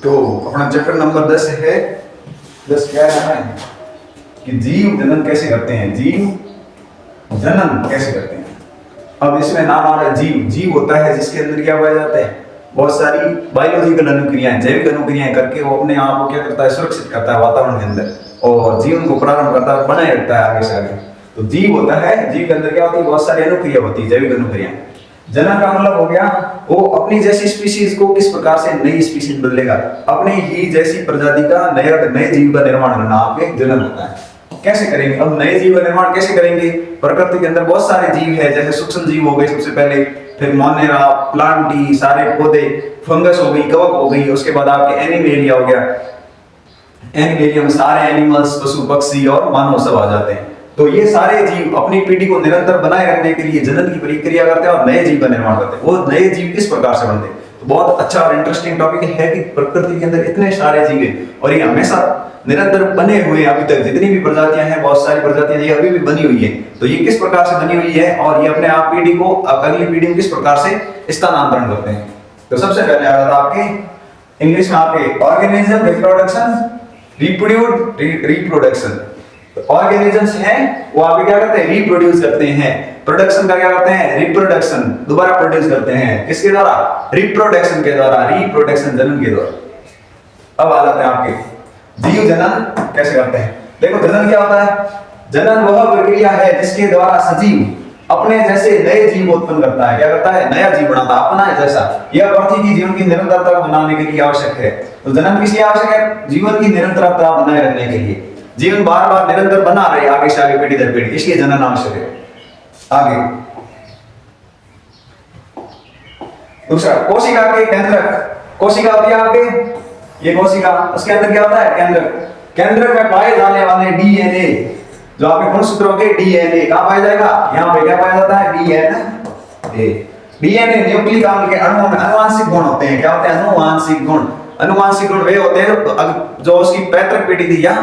तो अपना chapter number 10 है। 10 क्या है कि जीव जनन कैसे करते हैं, जीव जनन कैसे करते हैं। अब इसमें नाम आ रहा है जीव। जीव होता है जिसके अंदर क्या पाए जाते हैं, बहुत सारी बायोलॉजिकल अनुक्रियाएं, जैविक अनुक्रियाएं करके वो अपने आप को क्या करता है, सुरक्षित करता है वातावरण के अंदर और जीवन को प्रारंभ करता है, बनाए रखता है आगे से आगे। तो जीव होता है, जीव के अंदर क्या होती है, बहुत सारी अनुक्रिया होती है, जैविक अनुक्रिया। जनन का मतलब हो गया वो अपनी जैसी स्पीशीज को किस प्रकार से नई स्पीशीज बदलेगा, अपनी ही जैसी प्रजाति का नए जीव का निर्माण करना आपके जनन होता है। कैसे करेंगे, अब नए जीव का निर्माण कैसे करेंगे। प्रकृति के अंदर बहुत सारे जीव है, जैसे सूक्ष्म जीव हो गए सबसे पहले, फिर मोनेरा, प्लांटी, सारे पौधे, फंगस हो गई, कवक हो गई, उसके बाद आपके एनिमेलिया हो गया। एनिमेलिया में सारे एनिमल्स, पशु पक्षी और मानव सब आ जाते हैं। तो ये सारे जीव अपनी पीढ़ी को निरंतर बनाए रखने के लिए जनन की प्रक्रिया करते हैं और नए जीव का निर्माण करते हैं। वो नए जीव किस प्रकार से बनते हैं, तो बहुत अच्छा और इंटरेस्टिंग टॉपिक है कि प्रकृति के अंदर इतने सारे जीव हैं और ये हमेशा निरंतर बने हुए हैं। अभी तक जितनी भी प्रजातियां हैं, बहुत सारी प्रजातियां ये अभी भी बनी हुई है। तो ये किस प्रकार से बनी हुई है और ये अपने आप पीढ़ी को अगली पीढ़ी में किस प्रकार से स्थानांतरण करते हैं। तो सबसे पहले आ रहा था आपके इंग्लिश में आपके ऑर्गेनिज्म, रिप्रोडक्शन, रिप्रोडक्शन। ऑर्गेनिजम्स हैं वो आपके क्या करते हैं, रिप्रोड्यूस करते हैं। प्रोडक्शन का क्या करते हैं, रिप्रोडक्शन, दोबारा प्रोड्यूस करते हैं। किसके द्वारा, रिप्रोडक्शन के द्वारा, रिप्रोडक्शन जनन के द्वारा। अब आ जाते हैं आपके जीव जनन कैसे करते हैं। देखो जनन क्या होता है, जनन वह प्रक्रिया है जिसके द्वारा सजीव अपने जैसे नए जीव उत्पन्न करता है। क्या करता है, नया जीव बनाता है अपना जैसा। यह पृथ्वी की जीवन की निरंतरता बनाने के लिए आवश्यक है। तो जनन किस लिए आवश्यक है, जीवन की निरंतरता बनाए रखने के लिए, जीवन बार बार निरंतर बना रहे आगे से आगे, पीढ़ी दर पीढ़ी, इसलिए जनन आवश्यक है। आगे दूसरा, कोशिका के केंद्रक। कोशिका होती है आपके, ये कोशिका, उसके अंदर क्या होता है, केंद्रक। केंद्रक में पाए जाने वाले डीएनए, जो आपके गुणसूत्रों के डीएनए कहां पाया जाएगा, यहां पे क्या पाया जाता है, डीएनए। डीएनए न्यूक्लिक अम्ल के अणुओं में अनुवांशिक गुण होते हैं। क्या होते हैं, अनुवांशिक गुण। अनुवांशिक गुण वे होते हैं जो उसकी पैतृक पीढ़ी थी या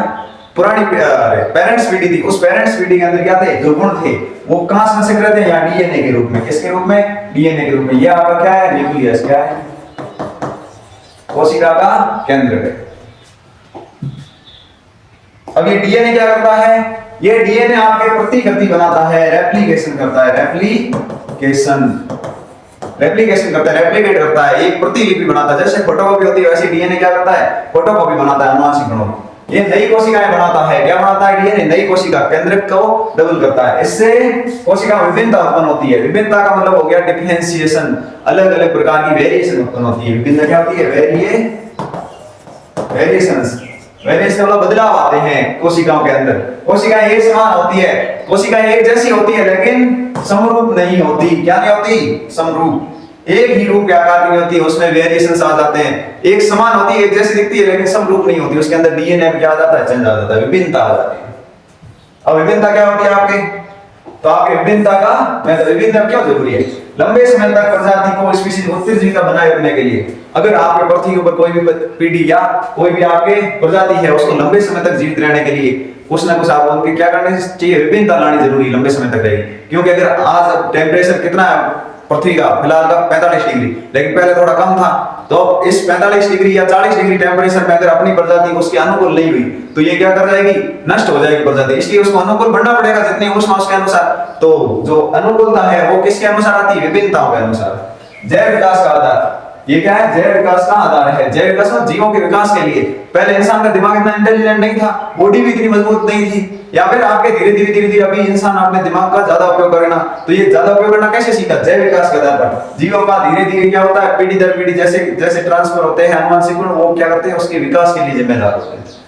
पुरानी पेरेंट्स पीढ़ी थी, उस पेरेंट्स पीढ़ी के अंदर क्या थे, जो गुण थे वो कहां संचित रहते हैं, या डीएनए के रूप में। किसके रूप में, डीएनए के रूप में। ये आपका क्या है, न्यूक्लियस। क्या है, कोशिका का केंद्र है। अब ये डीएनए क्या करता है, ये डीएनए आपके प्रतिकृति बनाता है, रेप्लिकेशन करता है, रेप्लिकेशन करता है, रेप्लिकेट करता है, एक प्रतिलिपि बनाता है। जैसे फोटोकॉपी होती है वैसे डीएनए क्या करता है, फोटोकॉपी बनाता है अनुवांशिक गुणों। ये नई कोशिकाएं बनाता है। क्या बनाता है, डीएनए नई कोशिका, केंद्रक को डबल करता है। इससे कोशिका में विभिन्नता उत्पन्न होती है। विभिन्नता का मतलब हो गया डिफरेंशिएशन, अलग अलग प्रकार की वेरिएशन उत्पन्न होती है। विभिन्न क्या होती है, वेरिएशंस। वेरिएशन मतलब बदलाव आते हैं कोशिकाओं के अंदर। कोशिकाएं एक समान होती है, कोशिकाएं एक जैसी होती है लेकिन समरूप नहीं होती। क्या नहीं होती, समरूप, एक ही रूप के आकार की होती है, उसमें वेरिएशंस आ जाते हैं। एक समान होती है, एक जैसी दिखती है लेकिन समरूप नहीं होती, उसके अंदर डीएनए क्या आ जाता है, चेंज आ जाता है, विभिन्नता आ जाती है। अब विभिन्नता क्या होती है आपके, तो आपके विभिन्नता का मतलब विभिन्नता क्यों जरूरी है, लंबे समय तक प्रजाति को स्पीशीज उत्तरजीविता बनाए रखने के लिए। अगर आपके पृथ्वी के ऊपर कोई भी पीढ़ी या कोई भी आपके प्रजाति है, उसको लंबे समय तक जीवित रहने के लिए कुछ ना कुछ आप उनके क्या करने चाहिए, विभिन्नता लानी जरूरी, लंबे समय तक रहेगी। क्योंकि अगर आज टेम्परेचर कितना है पृथ्वी का, फिलहाल का 45 डिग्री, लेकिन पहले थोड़ा कम था, तो इस 45 डिग्री या 40 डिग्री टेम्परेचर में अगर अपनी प्रजाति उसके अनुकूल नहीं हुई तो ये क्या कर जाएगी, नष्ट हो जाएगी प्रजाति। इसलिए उसको अनुकूल बनना पड़ेगा जितनी उष्मा उसके अनुसार। तो जो अनुकूलता है वो किसके अनुसार आती है, विभिन्नताओं के अनुसार। जैव विकास का आधार, ये क्या है, जैव विकास का आधार है। जैव विकास में जीवों के विकास के लिए पहले इंसान का दिमाग इतना इंटेलिजेंट नहीं था, बॉडी भी इतनी मजबूत नहीं थी, या फिर आपके धीरे धीरे अभी इंसान अपने दिमाग का ज्यादा उपयोग करना, तो ये ज्यादा उपयोग करना कैसे सीखा, जैव विकास के आधार पर। जीवों का धीरे धीरे क्या होता है, पीढ़ी दर पीढ़ी जैसे जैसे ट्रांसफर होते हैं अनुवांशिक गुण, वो क्या करते हैं, उसके विकास के लिए जिम्मेदार होते हैं।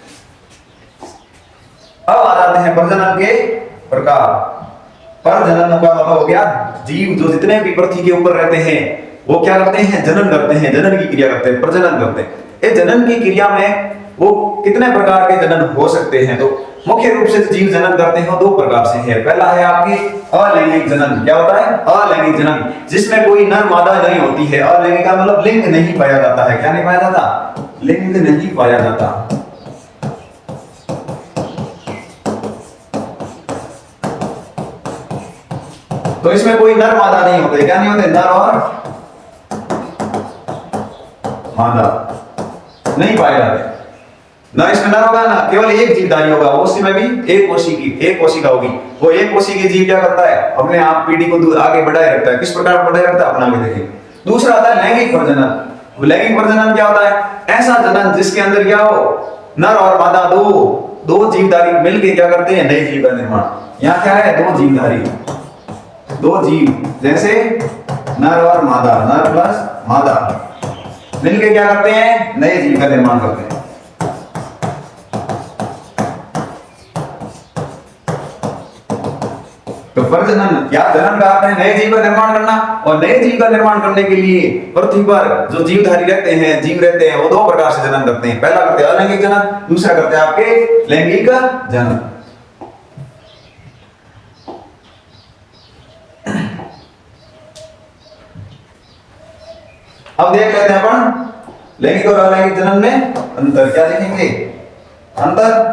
अब आ जाते हैं प्रजनन के प्रकार। प्रजनन का मतलब हो गया जीव जो जितने भी पृथ्वी के ऊपर रहते हैं वो क्या करते हैं, जनन करते हैं, जनन की क्रिया करते हैं, प्रजनन करते हैं। इस जनन की क्रिया में वो कितने प्रकार के जनन हो सकते हैं, तो मुख्य रूप से जीव जनन करते हैं दो प्रकार से है। पहला है आपकी अलैंगिक जनन। क्या होता है, अलैंगिक जनन, जिसमें कोई नर मादा नहीं होती है। अलैंगिक का मतलब लिंग नहीं पाया जाता है। क्या नहीं पाया जाता, लिंग नहीं पाया जाता। तो इसमें कोई नर मादा नहीं होते। क्या नहीं होते, नर और मादा। नहीं पाए जाते। ना इसमें नर होगा ना केवल एक जीवधारी होगा, वो उसमें भी एक कोशिका होगी। वो एक कोशिकीय जीव क्या करता है, अपने आप पीढ़ी को आगे बढ़ाए रखता है। किस प्रकार बढ़ाए रखता है, अपना आगे देखिए। दूसरा आता है लैंगिक प्रजनन। लैंगिक प्रजनन क्या होता है, ऐसा जनन जिसके अंदर क्या हो, नर और मादा दो जीवधारी मिलकर क्या करते हैं, नए जीव का निर्माण। यहाँ क्या है, दो जीवधारी, दो जीव, जैसे नर और मादा, नर प्लस मादा मिलके क्या करते हैं, नए जीव का निर्माण करते हैं। तो प्रजनन या जन्म का अर्थ है नए जीव का निर्माण करना। और नए जीव का निर्माण करने के लिए पृथ्वी पर जो जीवधारी रहते हैं, जीव रहते हैं, वो दो प्रकार से जन्म करते हैं। पहला करते हैं अलैंगिक जनन, दूसरा करते हैं आपके लैंगिक जनन। अब देख लेते हैं अपन लैंगिक और अलैंगिक जनन में अंतर क्या देखेंगे। अंतर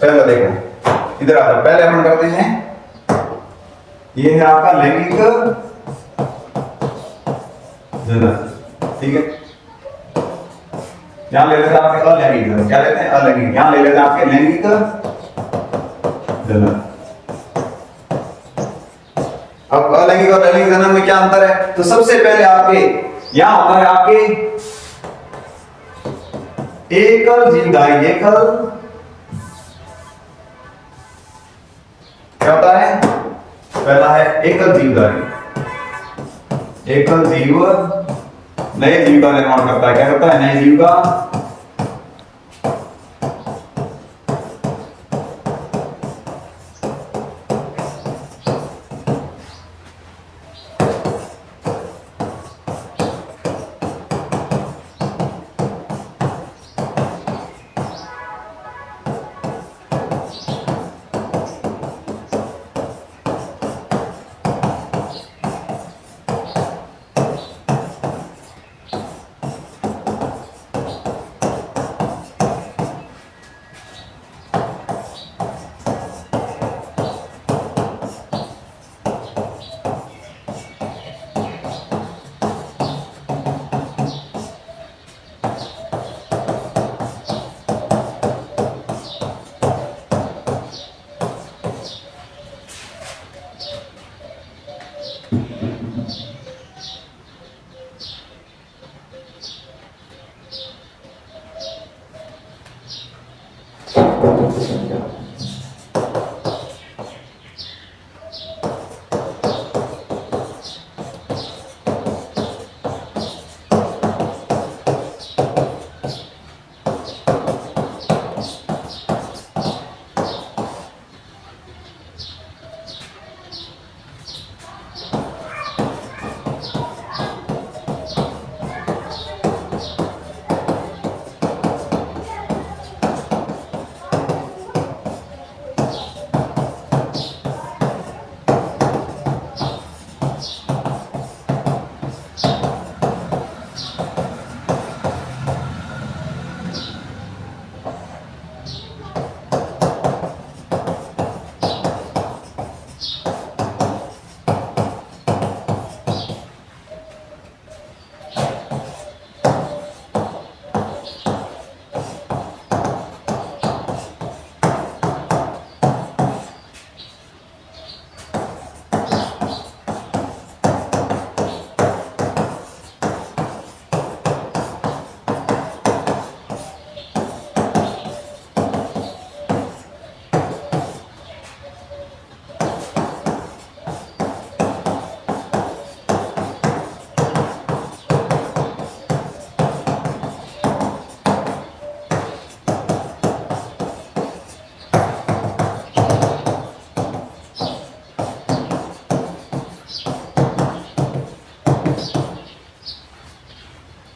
पहला देखो, इधर आ जाओ। पहले अपन करते हैं, ये है आपका लैंगिक जनन, ठीक है। यहां ले लेते हैं आपके अलैंगिक जनन, क्या लेते हैं, अलैंगिक। यहां ले लेते हैं आपके लैंगिक जनन। अब अलैंगिक और लैंगिक जनन में क्या अंतर है, तो सबसे पहले आपके यहां होता है आपके एकल जीवधारी। एकल क्या होता है, पहला है एकल जीवधारी। एकल जीव नए जीव का निर्माण करता है। क्या करता है, नए जीव का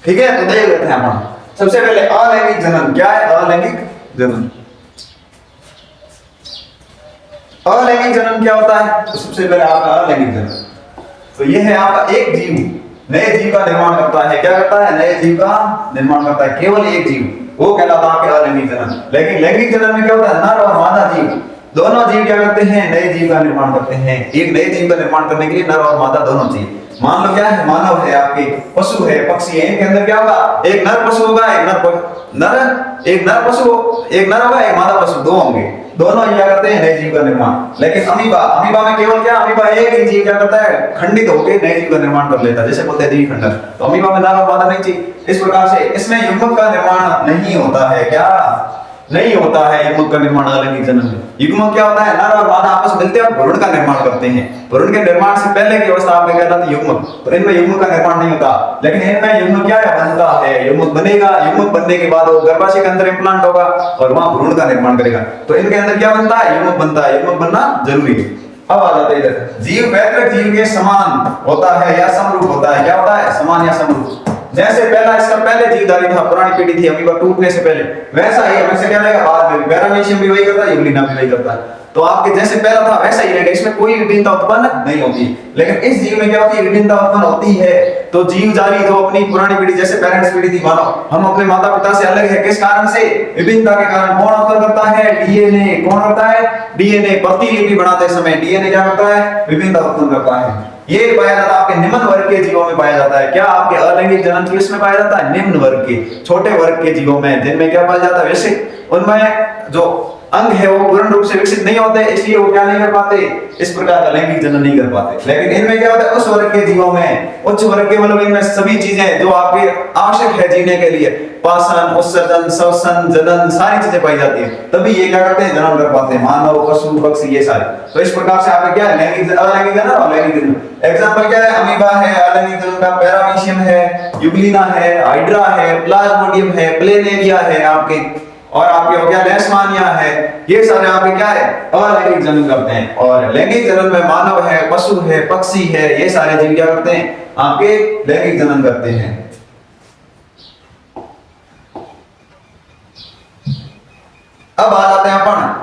ठीक है। तो देख लेते हैं अपन, सबसे पहले अलैंगिक जनन क्या है? अलैंगिक जनन। अलैंगिक जनन क्या होता है? तो सबसे पहले आपका अलैंगिक जनन, तो ये है आपका एक जीव नए जीव का निर्माण करता है। क्या करता है? नए जीव का निर्माण करता है, केवल एक जीव, वो कहलाता है आपके अलैंगिक जनन। लेकिन लैंगिक जनन में क्या होता है? नर और मादा जीव दोनों जीव क्या करते हैं? नए जीव का निर्माण करते हैं। एक नए जीव का निर्माण करने के लिए नर और मादा दोनों चाहिए। मान लो क्या है? मानव है, आपके पशु है, पक्षी है, इनके अंदर क्या होगा? एक नर पशु होगा, एक नर पशु, एक नर होगा, एक मादा पशु, दो होंगे, दोनों क्या करते हैं? नए जीव का निर्माण। लेकिन अमीबा में केवल क्या? अमीबा एक ही जीव क्या करता है? खंडित होकर नए जीव का निर्माण कर लेता है, जैसे बोलते हैं द्विखंडन। तो अमीबा में नर और मादा नहीं चाहिए। इस प्रकार से इसमें युग्मक का निर्माण नहीं होता है। क्या नहीं होता है? युग्मक का निर्माण अलैंगिक जनन में। युग्मक क्या होता है? नर और मादा आपस में मिलते हैं और भ्रूण का निर्माण करते हैं। भ्रूण के निर्माण से पहले की अवस्था आपको कहलाती है युग्मक। तो इनमें युग्मक का निर्माण नहीं होता, लेकिन इनमें युग्मक क्या है? बनता है। युग्मक बनेगा, युग्मक बनने के बाद वो गर्भाशय के अंदर इम्प्लांट होगा और वहां भ्रूण का निर्माण करेगा। तो इनके अंदर क्या बनता है? युग्मक बनता है। युग्मक बनना जरूरी है। अब आ जाते हैं इधर, जीव पैतृक जीव के समान होता है या समरूप होता है? क्या होता है? समान या समरूप। जैसे पहला इसका पहले जीवधारी था, पुरानी पीढ़ी थी, अमीबा टूटने से पहले, वैसा ही हमें से क्या रहेगा बाद में? पैरामीशियम भी वही करता है, यूग्लिना भी वही करता है। तो आपके जैसे पहला था वैसा ही रहेगा, इसमें कोई विभिन्नता उत्पन्न नहीं होती। लेकिन इस जीव में क्या होती है? विभिन्नता उत्पन्न होती है। तो जीव जारी जो अपनी पुरानी पीढ़ी जैसे पेरेंट्स पीढ़ी थी, मानो हम अपने माता पिता से अलग है, किस कारण से? विभिन्नता के कारण। कौन उत्पन्न करता है? डीएनए। कौन करता है? डीएनए। प्रतिलिपि बनाते समय डीएनए क्या करता है? विभिन्नता उत्पन्न करता है। ये पाया जाता है आपके निम्न वर्ग के जीवों में पाया जाता है। क्या आपके अलैंगिक जनन किसमें पाया जाता है? निम्न वर्ग के, छोटे वर्ग के जीवों में, जिनमें क्या पाया जाता है? वैसे उनमें जो अंग है वो पूर्ण रूप से विकसित नहीं होते, इसलिए वो क्या नहीं कर पाते? इस प्रकार का लैंगिक जनन नहीं कर पाते। लेकिन इनमें क्या होता है? उस वर्ग के जीवों में, उच्च वर्ग के, मतलब इनमें सभी चीजें जो आपके आवश्यक है जीने के लिए, पाचन, उत्सर्जन, श्वसन, जनन, सारी चीजें पाई जाती है, तभी ये क्या करते हैं? जनन कर पाते हैं। मानव, पशु, पक्षी, ये सारे। तो इस प्रकार से आपका क्या है? लैंगिक अलैंगिक जनन और लैंगिक जनन। एग्जांपल क्या है? अमीबा है अलैंगिक जनन का, पैरामीशियम है, यूग्लिना है, हाइड्रा है, प्लाज्मोडियम है, प्लेनेरिया है आपके, और आपके हो गया लेशमानिया है। ये सारे आपके क्या है? अलैंगिक जनन करते हैं। और लैंगिक जनन में मानव है, पशु है, पक्षी है, ये सारे जीव क्या करते हैं? आपके लैंगिक जनन करते हैं। अब आ जाते हैं अपन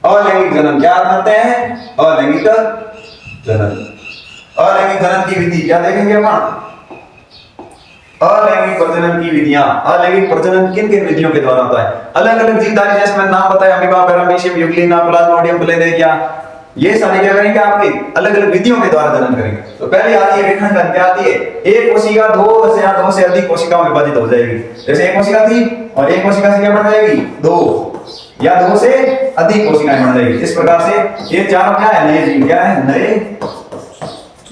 अलैंगिक जनन। क्या करते हैं? अलैंगिक जनन। अलैंगिक जनन की विधि क्या देखेंगे अपन? अलैंगिक प्रजनन की विधियां। अलैंगिक प्रजनन किन किन विधियों के द्वारा होता है? अलग अलग जीवधारी, जैसे मैंने नाम बताया, amoeba, paramecium, Euglena, Plasmodium, planaria, ये सारे क्या करेंगे? आपके अलग अलग विधियों के द्वारा जनन करेंगे। तो पहले आती है विखंडन। क्या आती है? एक कोशिका दो से अधिक कोशिकाओं में विभाजित हो जाएगी। जैसे एक कोशिका थी और एक कोशिका से क्या बन जाएगी? दो, या दो से अधिक कोशिकाएं बन जाएगी। इस प्रकार से ये चारों क्या है? नए जीव। क्या है? नए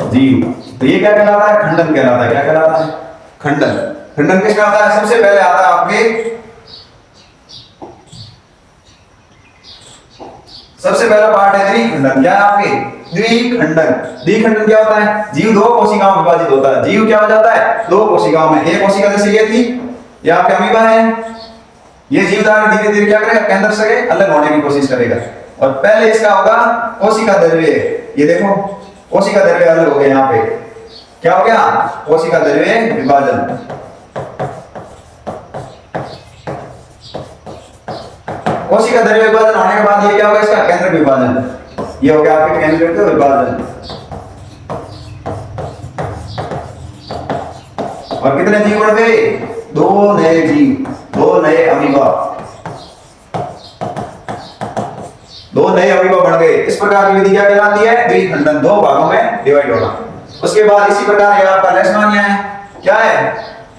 जीव। तो ये क्या कहलाता है? खंडन कहलाता है। क्या कहलाता है? खंडन। खंडन किसमें आता है? सबसे पहले आता है आपके, सबसे पहला पार्ट है द्विखंडन। क्या है आपके? द्विखंडन। द्विखंडन क्या होता है? जीव दो कोशिकाओं में विभाजित होता है। जीव क्या हो जाता है? दो कोशिकाओं में। एक कोशिका जैसे ये थी, ये आपके अमीबा है, ये जीवधारी धीरे धीरे क्या करेगा? केंद्र से अलग होने की कोशिश करेगा। और पहले इसका होगा कोशिका द्रव्य। ये देखो कोशिका द्रव्य अलग हो गए। यहाँ पे क्या हो गया? कोशिका द्रव्य विभाजन। कोशिका द्रव्य विभाजन होने के बाद ये क्या होगा? इसका केंद्र विभाजन। ये हो गया आपके केंद्र विभाजन। और कितने जीव बढ़ गए? दो नए जीव, दो नए अमीबा, दो नए अमीबा बढ़ गए। इस प्रकार की विधि क्या कहलाती है? द्विखंडन, दो भागों में डिवाइड होना। उसके बाद इसी प्रकार ये आपका लेशमानिया है। क्या है?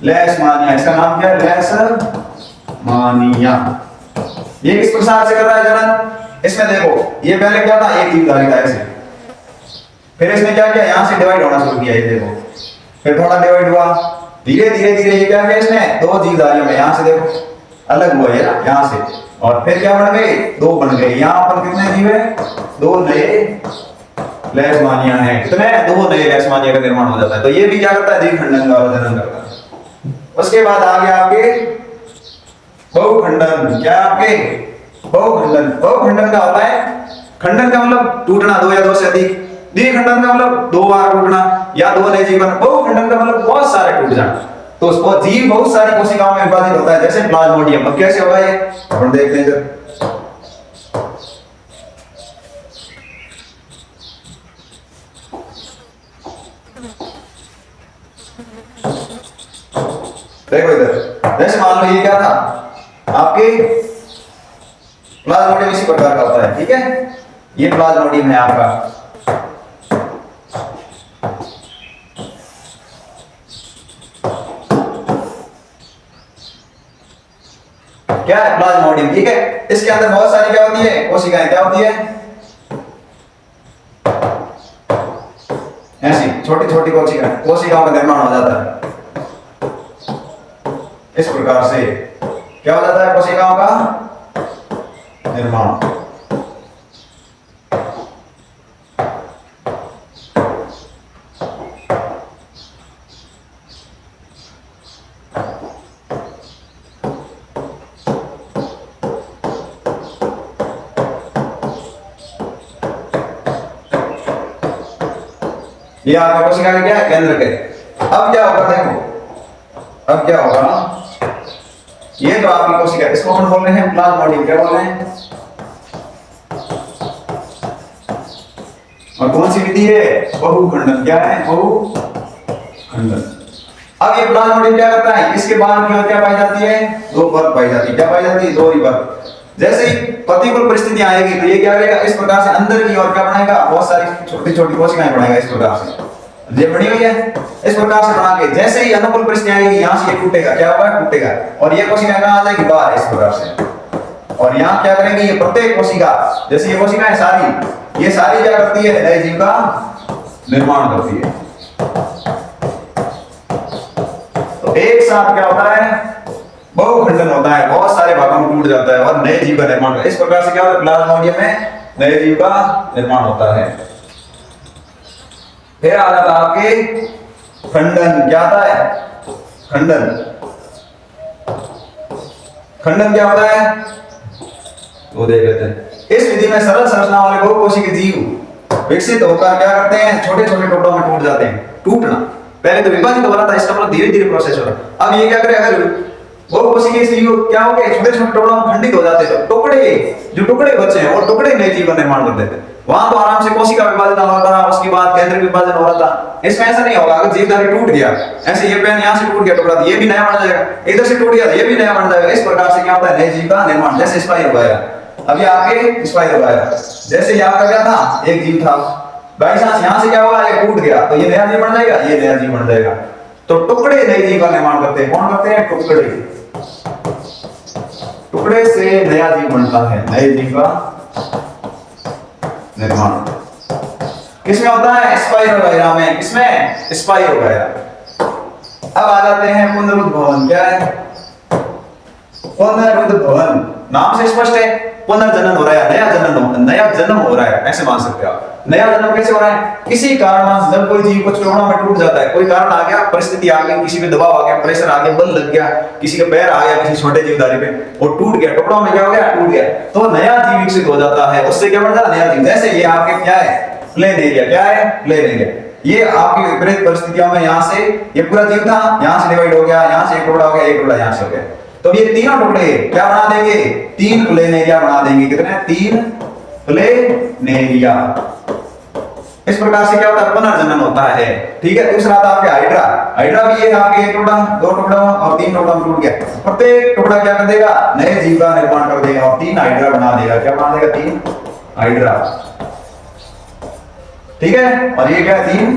लेशमानिया। इसका नाम क्या है? लेशमानिया। ये किस प्रकार से कर रहा है जनन? इसमें देखो, ये पहले क्या था? एक जीवधारी था ऐसे, फिर इसने क्या किया? यहां से डिवाइड होना शुरू किया। ये देखो, फिर थोड़ा डिवाइड हुआ, धीरे धीरे धीरे ये क्या किया इसने? दो जीवधारियों में, यहां से देखो अलग हुआ है ना, यहां से, और फिर क्या बन गए? दो बन गए। यहां पर कितने जीव है? दो नए लेशमानिया है। कितने? दो नए लेशमानिया का निर्माण हो जाता है। तो ये भी क्या करता है? द्विखंडन का जनन करता है। उसके बाद आ गया आपके बहुखंडन। क्या आपके? बहुखंडन। बहुखंडन का होता है, खंडन का मतलब टूटना, दो या दो से अधिक। द्विखंडन का मतलब दो बार टूटना या दो नए जीवन। बहुखंडन का मतलब बहुत सारे टूट जाना। तो तो उसको जीव बहुत सारी कोशिकाओं में विभाजित होता है, जैसे प्लाज्मोडियम। अब कैसे होगा ये अपन देखते हैं जब। देखो इधर, जैसे मान लो ये क्या था आपके प्लाज्मोडियम इसी प्रकार का होता है, ठीक है। ये प्लाज्मोडियम है आपका। क्या है प्लाज्मोडियम, ठीक है। इसके अंदर बहुत सारी क्या होती है कोशिकाएं, क्या होती है ऐसी छोटी छोटी कोशिकाओं का निर्माण हो जाता है। इस प्रकार से क्या हो जाता है कोशिकाओं का निर्माण। ये आपका कोशिका का क्या है केंद्र के। अब क्या होगा देखो, अब क्या होगा, ये तो आपकी कोशिका, इसको हम बोल रहे हैं प्लाज्मोडियम, क्या बोल रहे हैं। और कौन सी विधि है, बहुखंडन। क्या है, बहुखंडन। अब ये प्लाज्मोडियम क्या करता है, इसके बाहर की ओर क्या पाई जाती है, दो परत पाई जाती है। क्या पाई जाती है, दो ही परत। जैसे ही प्रतिकूल परिस्थितियां आएगी तो ये क्या करेगा, इस प्रकार से अंदर की ओर क्या बनाएगा, बहुत सारी छोटी छोटी कोशिकाएं बनाएगा। इस प्रकार से ये बनी हुई है, इस प्रकार से बना के जैसे ही अनुकूल परिस्थितियां आएगी यहां से ये टूटेगा, क्या होगा, टूटेगा। और ये कोशिका कहां आ जाएगी, बाहर, इस प्रकार से। और यहां क्या करेंगे, ये प्रत्येक कोशिका, जैसे ये कोशिका है सारी, ये सारी क्या करती है, नए जीव का निर्माण करती है। तो एक साथ क्या होता है, बहुखंडन होता है, बहुत सारे भागों में टूट जाता है और नए जीव का निर्माण होता है। इस प्रकार से क्या होता है, प्लाज्मोडियम में नए जीव का निर्माण होता है। फिर आ जाता है आपके खंडन। क्या आता है, खंडन। खंडन क्या होता है, वो देख लेते हैं। इस विधि में सरल संरचना वाले बहुकोशिकीय जीव विकसित होकर क्या करते हैं, छोटे छोटे टुकड़ों में टूट जाते हैं। टूटना, पहले तो विभाजित हो रहा था, इसका मतलब धीरे धीरे प्रोसेस हो रहा। अब ये क्या करे, अगर बहुकोशिकीय जीव क्या हो गए, छोटे छोटे टुकड़ों में खंडित हो जाते हैं, तो टुकड़े, जो टुकड़े बचे हैं वो टुकड़े नए जीव का निर्माण कर देते हैं। वहां तो आराम से कोशिका विभाजन हो रहा था, उसके बाद केंद्र विभाजन हो रहा था। इसमें ऐसा नहीं होगा, अगर जीवधारी टूट गया, ऐसे ये पेन यहां से टूट गया टुकड़ा, तो ये भी नया बन जाएगा, इधर से टूट गया तो ये भी नया बन जाएगा। इस प्रकार से क्या होता है, नए जीव का निर्माण। जैसे स्पाइरो गायरा, अब ये आपके स्पाइरो गायरा, जैसे ये आपका क्या था, एक जीव था, बाई चांस यहां से क्या होगा, ये टूट गया तो ये नया जीव बन जाएगा, ये नया जीव बन जाएगा। तो टुकड़े नए जीव का निर्माण करते हैं। कौन करते हैं, टुकड़े। टुकड़े से नया जीव बनता है, नए जीव का निर्माण किसमें होता है, स्पाइरो गायरा में। किसमें, स्पाइरो गायरा। अब आ जाते हैं पुनरुद्भवन। क्या है, पुनरुद्भवन। नाम से स्पष्ट है, पुनर्जनन हो रहा है, नया जन्म हो रहा है, ऐसे मान सकते हो आप। नया जन्म कैसे हो रहा है, किसी कारण जब कोई जीव कुछ टुकड़ों में टूट जाता है, कोई कारण आ गया, परिस्थिति आ गई, किसी पे दबाव आ गया, प्रेशर आ गया, बल लग गया, किसी का पैर आ गया किसी छोटे जीवधारी पे, वो टूट गया, टुकड़ों में क्या हो गया, टूट गया, तो नया जीव विकसित हो जाता है। उससे क्या बन जाता है, नया जीव। जैसे ये आपके क्या है, प्लेन एरिया। क्या है, प्लेन एरिया। ये आपकी विपरीत परिस्थितियों में यहां से ये पूरा जीव था, यहां से डिवाइड हो गया, यहां से एक टुकड़ा हो गया, एक टुकड़ा यहां से हो गया, तो ये तीनों टुकड़े क्या बना देंगे, तीन प्लेन एरिया बना देंगे। कितने, तीन प्लेन एरिया। इस प्रकार से क्या होता है, पुनर्जनन होता है। ठीक है। दूसरा था आपके हाइड्रा। हाइड्रा भी ये आपके एक टुकड़ा, दो टुकड़ा और तीन टुकड़ा में टूट गया। प्रत्येक टुकड़ा क्या कर देगा, नए जीव का निर्माण कर देगा और तीन हाइड्रा बना देगा। क्या बना देगा, तीन हाइड्रा। ठीक है। और ये क्या, तीन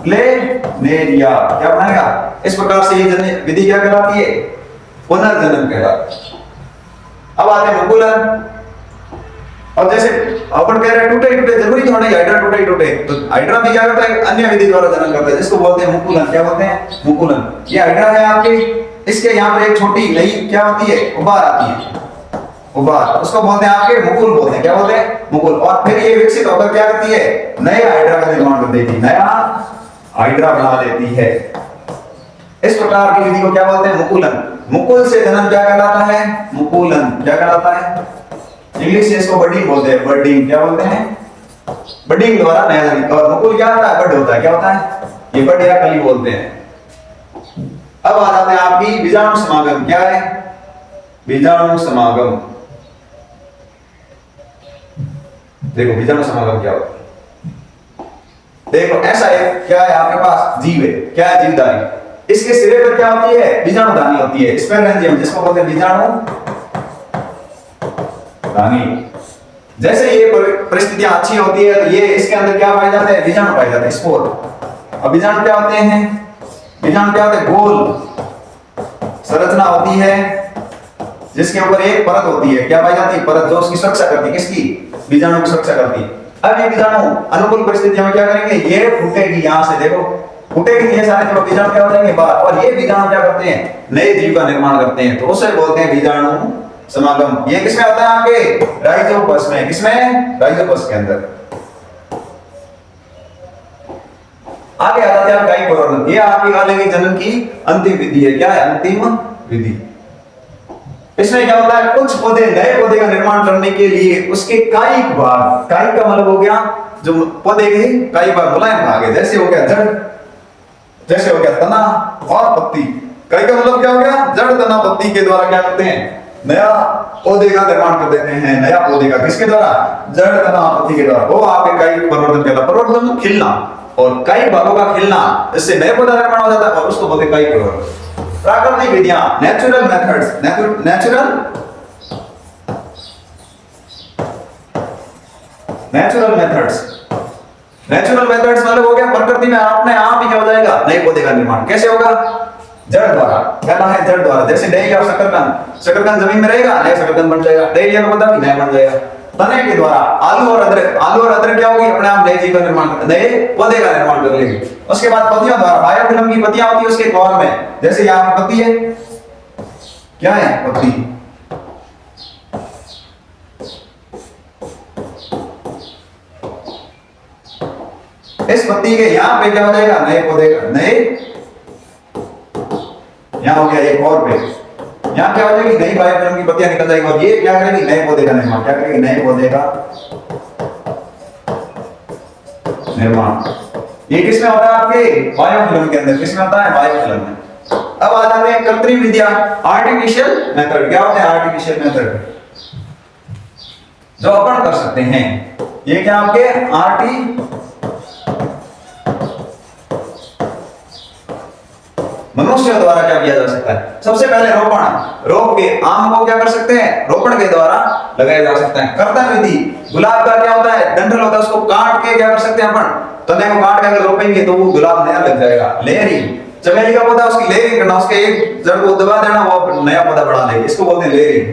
प्लेनेरिया क्या बनाएगा। इस प्रकार से ये विधि क्या कहलाती है, पुनर्जनन कहलाती है। अब आते हैं मुकुलन। अब जैसे अपन कह रहे हैं टूटे टूटे, जरूरी थोड़ा ही हाइड्रा टूटे टूटे, तो हाइड्रा भी क्या करता है, अन्य विधि द्वारा जनन करता है, जिसको बोलते हैं मुकुलन। क्या बोलते हैं, मुकुलन। ये हाइड्रा है आपके, इसके यहाँ पर एक छोटी नई क्या होती है, उबार आती है, उबार, उसको बोलते हैं आपके मुकुल बोलते हैं। क्या बोलते हैं, मुकुल। और फिर ये विकसित होकर क्या करती है, नए हाइड्रा का निर्माण कर देती है, नया हाइड्रा बना देती है। इस प्रकार की विधि को क्या बोलते हैं, मुकुलन। मुकुल से जनन क्या कहलाता है, मुकुलन। क्या कहलाता है, इंग्लिश से इसको बडिंग बोलते हैं, बडिंग। क्या बोलते हैं, बडिंग द्वारा नया जन्म। और मुकुल क्या होता है, बड होता है। क्या होता है, ये बड या कली बोलते हैं। अब आ जाते हैं आपकी बीजाणु समागम। क्या है बीजाणु समागम? देखो बीजाणु समागम क्या होता है। देखो ऐसा है, क्या है आपके पास जीव है, क्या है जीवधारी। इसके सिरे पर क्या होती है बीजाणुधानी होती है, स्पेरेंजियम, जिसको बोलते हैं बीजाणु धानी। जैसे ये परिस्थितियां अच्छी होती है तो ये इसके अंदर क्या पाए जाते हैं बीजाणु पाए जाते हैं, स्पोर। अब बीजाणु क्या होते हैं, बीजाणु क्या होते हैं गोल संरचना होती है जिसके ऊपर एक परत होती है, क्या पाई जाती है परत, जो उसकी सुरक्षा करती है, किसकी बीजाणु की सुरक्षा करती है। अब ये बीजाणु अनुकूल परिस्थितियों में क्या करेंगे, ये फूटेगी, यहां से देखो फूटेगी, ये सारे जो बीजाणु क्या हो जाएंगे बाहर, और ये बीजाणु क्या करते हैं नए जीव का निर्माण करते हैं, तो उसे बोलते हैं बीजाणु समागम। ये किसमें होता है आपके राइजोपस में, किसमें राइजोपस के अंदर। आगे आ जाते हैं काई प्रवर्धन। ये आपकी अलग जनन की अंतिम विधि है। क्या है अंतिम विधि? इसमें क्या होता है कुछ पौधे, नए पौधे का निर्माण करने के लिए उसके कायिक भाग, कायिक का मतलब हो गया जो पौधे के कायिक भाग मुलायम भाग है, जैसे हो गया जड़, जैसे हो गया तना और पत्ती। कायिक का मतलब क्या हो गया जड़ तना पत्ती के द्वारा क्या करते हैं नया पौधे का निर्माण कर देते हैं। नया पौधे का किसके द्वारा, जड़ तना पत्ती के द्वारा, वो आपके कायिक प्रवर्धन कहलाता है। प्रवर्धन खिलना और कई भागों का खिलना, इससे नए पौधा निर्माण हो जाता है और उसको बोलते हैं कायिक प्रवर्धन। प्राकृतिक विधियां, natural methods, natural methods, natural methods मतलब हो गया प्रकृति में अपने आप ही क्या हो जाएगा नए पौधे का निर्माण। कैसे होगा, जड़ द्वारा, कहना है जड़ द्वारा। जैसे डहेलिया और शकरकंद, शकरकंद जमीन में रहेगा नया शकरकंद बन जाएगा, डहेलिया का पौधा भी नया बन जाएगा। तने के द्वारा आलू और अदरक, आलू और अदरक क्या होगी अपने आप नए जीव का निर्माण, नए पौधे का निर्माण कर लेगी। उसके बाद पत्तियों द्वारा, बायोफिल्म की पत्तियां होती है उसके कॉल में, जैसे यहाँ की पत्ती है, क्या है पत्ती, इस पत्ती के यहाँ पे क्या हो जाएगा नए पौधे का, नए, यहाँ हो गया एक और पे, यहाँ क्या हो जाएगी नई बायोफिल्म की पत्तियां निकल जाएगी और ये क्या करेगी नए पौधे का निर्माण, क्या करेगी नए पौधे का निर्माण। ये किसमें होता है आपके बायोफिल्म के अंदर, किसमें होता है बायोफिल्म में। अब आ जाते हैं कृत्रिम विधियां, आर्टिफिशियल मेथड। क्या होता है आर्टिफिशियल मेथड, जो अपन कर सकते हैं। ये क्या आपके मनुष्य द्वारा क्या किया जा सकता है। सबसे पहले रोपण, रोप के आम को क्या कर सकते हैं रोपण के द्वारा लगाया जा सकता है। कर्तन विधि, गुलाब का क्या होता है डंठल होता है, उसको काट के क्या कर सकते हैं अपन, तने को काट के अगर रोपेंगे तो वो गुलाब नया लग जाएगा। लेयरिंग, चमेली का पौधा उसकी लेयरिंग करना, उसके एक जड़ को दबा देना वो नया पौधा बढ़ा देगी, इसको बोलते हैं लेयरिंग।